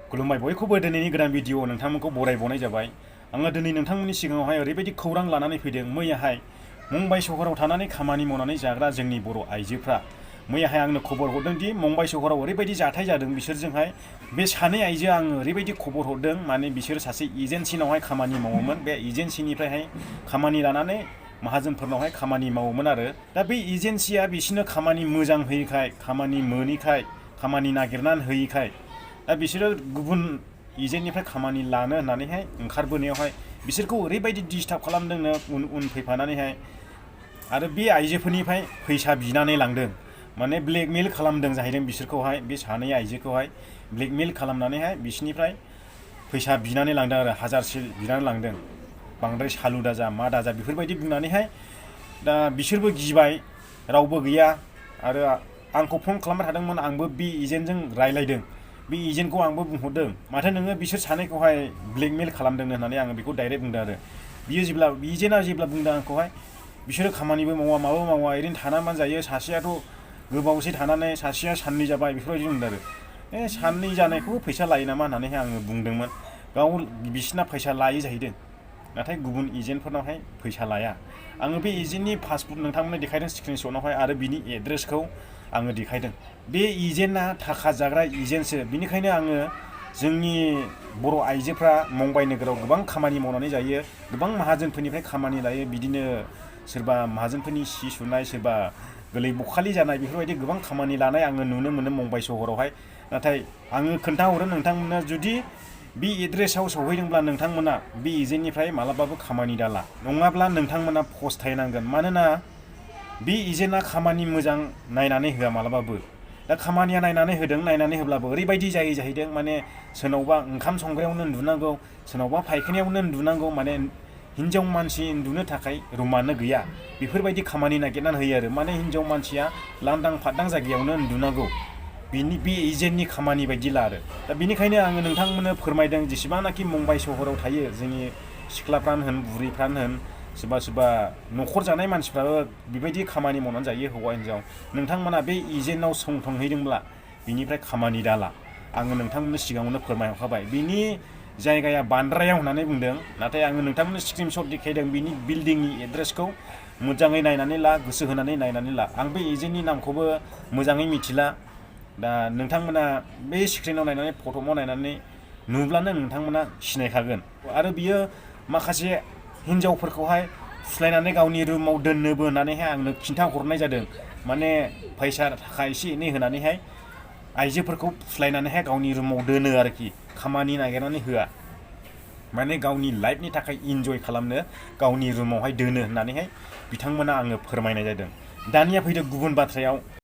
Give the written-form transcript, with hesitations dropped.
खुलुमबाय बयखौबो दिनैनि गोदान भिडिअ नोंथांमोनखौ बरायबावनाय जाबाय। आङो दिनै नोंथांमोननि सिगाङावहाय ओरैबायदि खौरां लानानै फैदों। मैयाहाय मुम्बाइ सहराव थानानै खामानि मावनानै जाग्रा जोंनि बर' आइजोफ्रा मैयाहाय आंनो खबर हरदों दि मुम्बाइ सहराव ओरैबायदि जाथाय जादों बिसोरजोंहाय बे सानै आइजोआ आङो ओरैबायदि खबर हरदों माने बिसोर सासे एजेन्सिनावहाय खामानि मावोमोन। बे एजेन्सिनिफ्रायहाय खामानि लानानै माहाजोनफोरनावहाय खामानि मावोमोन आरो दा बे एजेन्सिया बिसोरनो खामानि मोजां होयैखाय खामानि मोनैखाय खामानि नागिरनानै होयैखाय दा बिसोरो गुबुन एजेन्टनिफ्राय खामानि लानो होननानैहाय ओंखारबोनायावहाय बिसोरखौ ओरैबायदि डिस्टार्ब खालामदोंनो उन उन फैफानानैहाय आरो बे आइजोफोरनिफ्राय फैसा बिनानै लांदों। माने ब्लेकमेल खालामदों जाहैदों बिसोरखौहाय बे सानै आइजोखौहाय ब्लेकमेल खालामनानैहाय बिसोरनिफ्राय फैसा बिनानै लांदों आरो हाजारसे बिनानै लांदों। बांद्राय सालु दाजा मा दाजा बेफोरबायदि बुंनानैहाय दा बिसोरबो गिबाय रावबो गैया आरो आंखौ फन खालामबाय थादोंमोन। आंबो बे एजेन्टजों रायलायदों। बे एजेन्टखौ आंबो बुंहरदों माथो नोङो बिसोर सानैखौहाय ब्लेकमेल खालामदोंनो होननानै आङो बेखौ डाइरेक्ट बुंदों आरो बियो एजेन्टआ जेब्ला बुंदों आंखौहाय बिसोरो खामानिबो मावा माबो मावा ओरैनो थानानै जायो। सासेयाथ' गोबावसै थानानै सासेया साननै जाबाय बेफोरबायदि बुंदों आरो साननै जानायखौबो फैसा लायो नामा होननानैहाय आङो बुंदोंमोन। गाव बिसिना फैसा लायो जाहैदों नाथाय गुबुन एजेन्टफोरनावहाय फैसा लाया। आङो बे एजेन्टनि पासबुक नोंथांमोननो देखायदों स्क्रिनशटआवहाय आरो बिनि एड्रेसखौ आङो देखायदों। बे एजेन्टआ थाखा जाग्रा एजेन्टसो। बिनिखायनो आङो जोंनि बर' आइजोफ्रा मुम्बाइ नोगोराव गोबां खामानि मावनानै जायो। गोबां माहाजोनफोरनिफ्राय खामानि लायो। बिदिनो सोरबा माहाजोनफोरनि सि सुनाय सोरबा गोलै बखालि जानाय बेफोरबायदि गोबां खामानि लानाय आङो नुनो मोनो मुम्बाइ सहरावहाय। नाथाय आङो खोन्थाहरो नोंथांमोना जुदि बे एड्रेसाव सौहैदोंब्ला नोंथांमोना बे एजेन्टनिफ्राय मालाबाबो खामानि दाला नङाब्ला नोंथांमोना फस्थायनांगोन। मानोना बे एजेन्टआ खामानि मोजां नायनानै होआ मालाबाबो। दा खामानिया नायनानै होदों नायनानै होब्लाबो ओरैबायदि जायो जाहैदों माने सोरनावबा ओंखाम संग्रायावनो उन्दुनांगौ सोरनावबा फायखानायावनो उन्दुनांगौ माने हिन्जाव मानसि उन्दुनो थाखाय रुमानो गैया बेफोरबायदि खामानि नागिरनानै होयो आरो माने हिन्जाव मानसिया लांदां फादां जायगायावनो उन्दुनांगौ बे एजेन्टनि खामानि बायदिला आरो दा बेनिखायनो आङो नोंथांमोननो फोरमायदों जेसेबांनाखि मुम्बाइ सहराव थायो जोंनि सिख्लाफ्रानो होन बुरैफ्रानो होन सोरबा सोरबा न'खर जानाय मानसिफ्राबो बेबायदि खामानि मावनानै जायो हौवा हिन्जाव। नोंथांमोना बे एजेन्टनाव संथंहैदोंब्ला बिनिफ्राय खामानि दाला आङो नोंथांमोननो सिगाङावनो फोरमायहरखाबाय। बिनि जायगाया बान्द्रायाव होननानै बुंदों नाथाय आङो नोंथांमोननो स्क्रिनशट देखायदों बिनि बिल्डिंनि एड्रेसखौ मोजाङै नायनानै ला गोसो होनानै नायनानै ला। आं बे एजेन्टनि नामखौबो मोजाङै मिथिला। दा नोंथांमोना बे स्क्रिनाव नायनानै फट'आव नायनानै नुब्लानो नोंथांमोना सिनायखागोन। आरो बियो माखासे हिन्जावफोरखौहाय फुस्लायनानै गावनि रुमाव दोननोबो होननानैहाय आंनो खिन्थाहरनाय जादों। माने फैसा थाखा एसे एनै होनानैहाय आइजोफोरखौ फुस्लायनानैहाय गावनि रुमाव दोनो आरोखि खामानि नागिरनानै होआ माने गावनि लाइफनि थाखाय इन्जय खालामनो गावनि रुमावहाय दोनो होननानैहाय बिथांमोना आङो फोरमायनाय जादों। दानिया फैदो गुबुन बाथ्रायाव